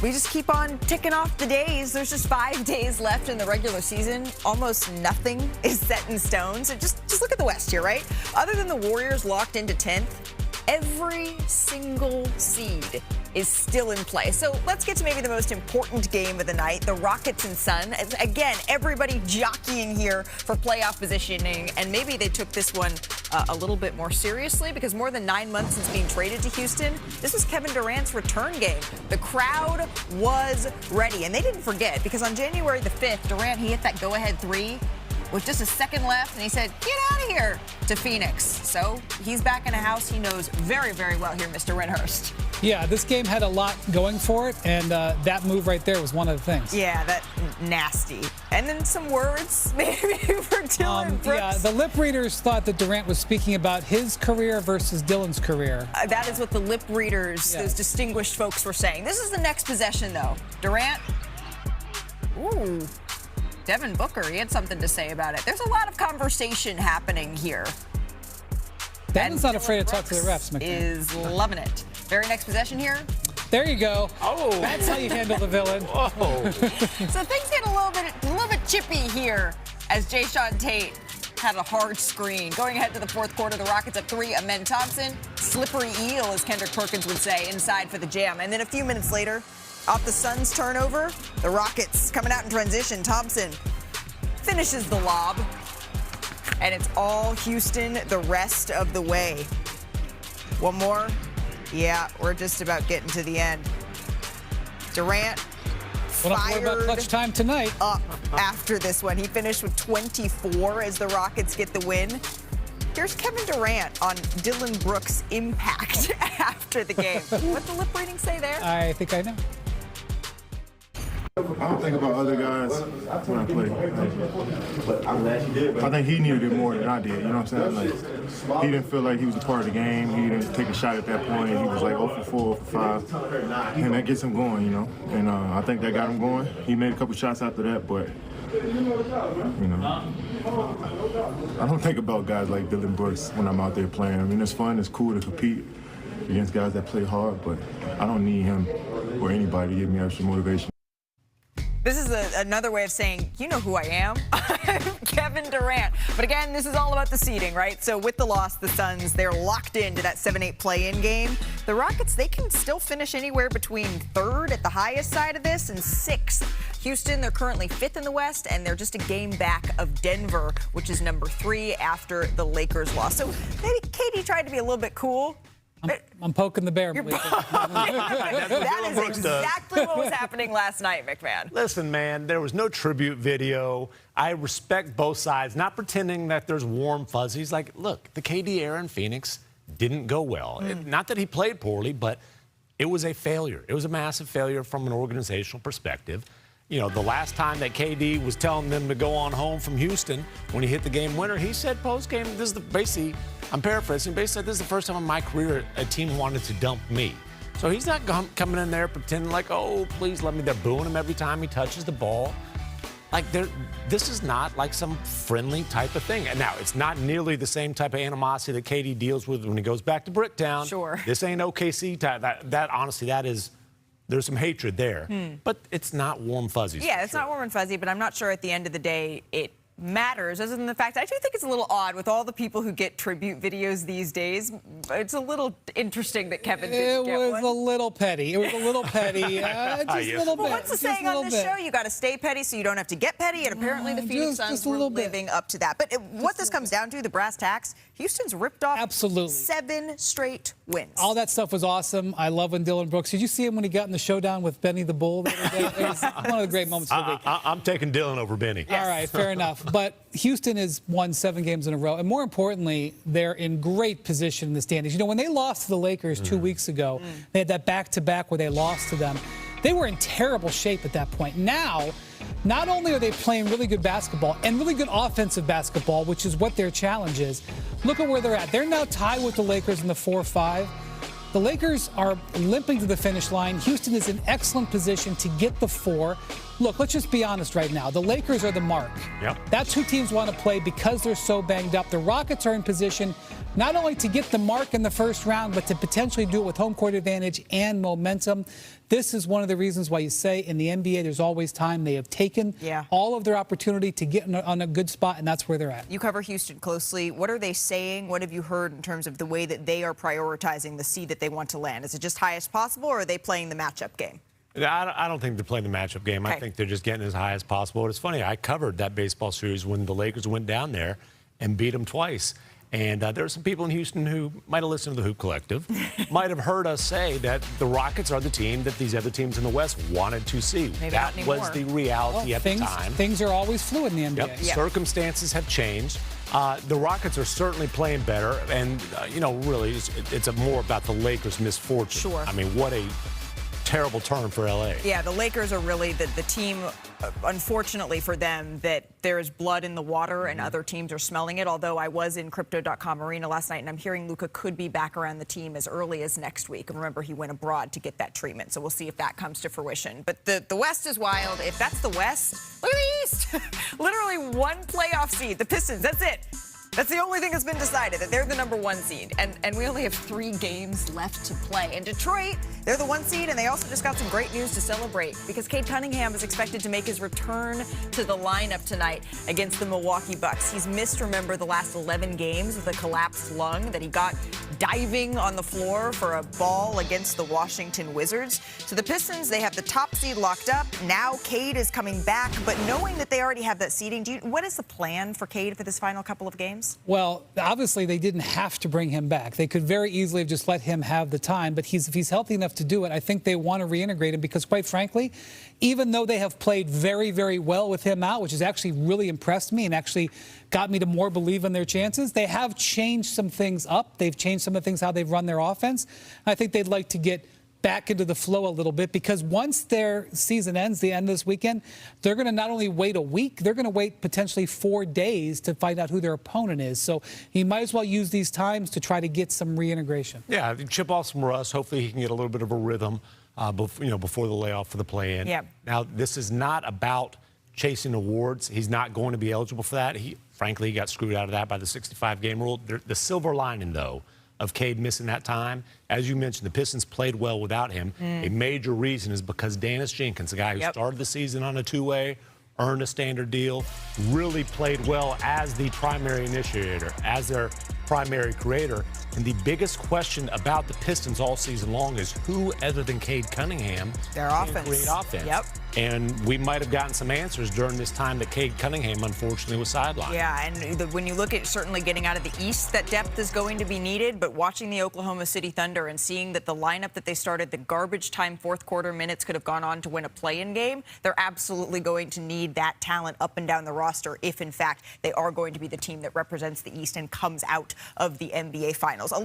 We just keep on ticking off the days. There's just 5 days left in the regular season. Almost nothing is set in stone. So just look at the West here, right? Other than the Warriors locked into 10th, every single seed is still in play. So let's get to maybe the most important game of the night, the Rockets and Sun. Again, everybody jockeying here for playoff positioning, and maybe they took this one a little bit more seriously because more than 9 months since being traded to Houston, this was Kevin Durant's return game. The crowd was ready, and they didn't forget because on January the 5th, Durant, he hit that go-ahead three with just a second left, and he said, "Get out of here," to Phoenix. So he's back in a house he knows very, very well here, Mr. Renhurst. Yeah, this game had a lot going for it, and that move right there was one of the things. Yeah, that nasty. And then some words maybe for Dylan Brooks. Yeah, the lip readers thought that Durant was speaking about his career versus Dylan's career. That is what the lip readers, those distinguished folks, were saying. This is the next possession, though. Durant. Ooh. Devin Booker, he had something to say about it. There's a lot of conversation happening here. Devin's not afraid to talk to the refs, McMahon. Is loving it. Very next possession here. There you go. Oh. That's how you handle the villain. Whoa. So things get a little bit chippy here as Jayshawn Tate had a hard screen. Going ahead to the fourth quarter, the Rockets up 3. Amen Thompson, slippery eel, as Kendrick Perkins would say, inside for the jam. And then a few minutes later, off the Suns' turnover, the Rockets coming out in transition. Thompson finishes the lob, and it's all Houston the rest of the way. One more. Yeah, we're just about getting to the end. Durant fired about clutch time tonight. Up after this one. He finished with 24 as the Rockets get the win. Here's Kevin Durant on Dylan Brooks' impact after the game. What'd the lip reading say there? I think I know. I don't think about other guys when I play. I think he needed it more than I did. You know what I'm saying? Like, he didn't feel like he was a part of the game. He didn't take a shot at that point. He was like 0 for 4, 0 for 5. And that gets him going, you know. And I think that got him going. He made a couple shots after that, but, you know, I don't think about guys like Dylan Brooks when I'm out there playing. I mean, it's fun. It's cool to compete against guys that play hard, but I don't need him or anybody to give me extra motivation. This is another way of saying, you know who I am. I'm Kevin Durant. But again, this is all about the seeding, right? So with the loss, the Suns, they're locked into that 7-8 play-in game. The Rockets, they can still finish anywhere between 3rd at the highest side of this and 6th. Houston, they're currently 5th in the West, and they're just a game back of Denver, which is number 3 after the Lakers loss. So maybe KD tried to be a little bit cool. I'm poking the bear. That is exactly what was happening last night, McMahon. Listen, man, there was no tribute video. I respect both sides, not pretending that there's warm fuzzies. Like, look, the KD era in Phoenix didn't go well. Not that he played poorly, but it was a failure. It was a massive failure from an organizational perspective. You know, the last time that KD was telling them to go on home from Houston when he hit the game winner, he said post-game, this is basically, I'm paraphrasing, basically said, this is the first time in my career a team wanted to dump me. So he's not coming in there pretending like, oh, please let me. They're booing him every time he touches the ball. Like, this is not like some friendly type of thing. And now, it's not nearly the same type of animosity that KD deals with when he goes back to Bricktown. Sure. This ain't OKC type. That honestly, that is... There's some hatred there, but it's not warm fuzzies. Yeah, it's not warm and fuzzy, but I'm not sure at the end of the day it matters, other than the fact I do think it's a little odd with all the people who get tribute videos these days. It's a little interesting that Kevin didn't get one. It was a little petty. It was a little petty. Just a little bit. Well, what's the saying on this show? You got to stay petty so you don't have to get petty, and apparently the Phoenix Suns were living up to that. But what this comes down to, the brass tacks, Houston's ripped off 7 straight wins. All that stuff was awesome. I love when Dylan Brooks. Did you see him when he got in the showdown with Benny the Bull the other day? It was one of the great moments of the week. I'm taking Dylan over Benny. Yes. All right, fair enough. But Houston has won 7 games in a row. And more importantly, they're in great position in the standings. You know, when they lost to the Lakers 2 weeks ago, they had that back-to-back where they lost to them. They were in terrible shape at that point. Now, not only are they playing really good basketball and really good offensive basketball, which is what their challenge is, look at where they're at. They're now tied with the Lakers in the 4-5. The Lakers are limping to the finish line. Houston is in excellent position to get the 4. Look, let's just be honest right now. The Lakers are the mark. Yep. That's who teams want to play because they're so banged up. The Rockets are in position not only to get the mark in the first round, but to potentially do it with home court advantage and momentum. This is one of the reasons why you say in the NBA there's always time. They have taken all of their opportunity to get on a good spot, and that's where they're at. You cover Houston closely. What are they saying? What have you heard in terms of the way that they are prioritizing the seed that they want to land? Is it just highest possible, or are they playing the matchup game? I don't think they're playing the matchup game. Okay. I think they're just getting as high as possible. It's funny, I covered that baseball series when the Lakers went down there and beat them twice. And there are some people in Houston who might have listened to the Hoop Collective, might have heard us say that the Rockets are the team that these other teams in the West wanted to see. Maybe that was the reality at the time. Things are always fluid in the NBA. Yep. Circumstances have changed. The Rockets are certainly playing better. And, really, it's more about the Lakers' misfortune. Sure. I mean, what a terrible turn for L.A. Yeah, the Lakers are really the team, unfortunately for them, that there is blood in the water and other teams are smelling it. Although I was in Crypto.com Arena last night, and I'm hearing Luka could be back around the team as early as next week. And remember, he went abroad to get that treatment. So we'll see if that comes to fruition. But the West is wild. If that's the West, look at the East. Literally one playoff seed, the Pistons. That's it. That's the only thing that's been decided, that they're the #1 seed. And we only have 3 games left to play. And Detroit, they're the 1 seed, and they also just got some great news to celebrate because Cade Cunningham is expected to make his return to the lineup tonight against the Milwaukee Bucks. He's missed, remember, the last 11 games with a collapsed lung that he got diving on the floor for a ball against the Washington Wizards. So the Pistons, they have the top seed locked up. Now Cade is coming back, but knowing that they already have that seeding, what is the plan for Cade for this final couple of games? Well, obviously they didn't have to bring him back. They could very easily have just let him have the time, but if he's healthy enough to do it, I think they want to reintegrate him because, quite frankly, even though they have played very, very well with him out, which has actually really impressed me and actually got me to more believe in their chances, they have changed some things up. They've changed some of the things how they've run their offense. I think they'd like to get back into the flow a little bit because once their season ends, the end of this weekend, they're going to not only wait a week, they're going to wait potentially 4 days to find out who their opponent is. So he might as well use these times to try to get some reintegration. Yeah, chip off some rust. Hopefully he can get a little bit of a rhythm before the layoff for the play-in. Yeah. Now, this is not about chasing awards. He's not going to be eligible for that. Frankly, he got screwed out of that by the 65-game rule. The silver lining, though, of Cade missing that time, as you mentioned, the Pistons played well without him. A major reason is because Dennis Jenkins, the guy who started the season on a 2-way, earned a standard deal, really played well as the primary initiator, as their primary creator. And the biggest question about the Pistons all season long is who other than Cade Cunningham can create offense. Yep. And we might have gotten some answers during this time that Cade Cunningham, unfortunately, was sidelined. Yeah, and when you look at certainly getting out of the East, that depth is going to be needed. But watching the Oklahoma City Thunder and seeing that the lineup that they started, the garbage time fourth quarter minutes could have gone on to win a play-in game, they're absolutely going to need that talent up and down the roster if, in fact, they are going to be the team that represents the East and comes out of the NBA Finals.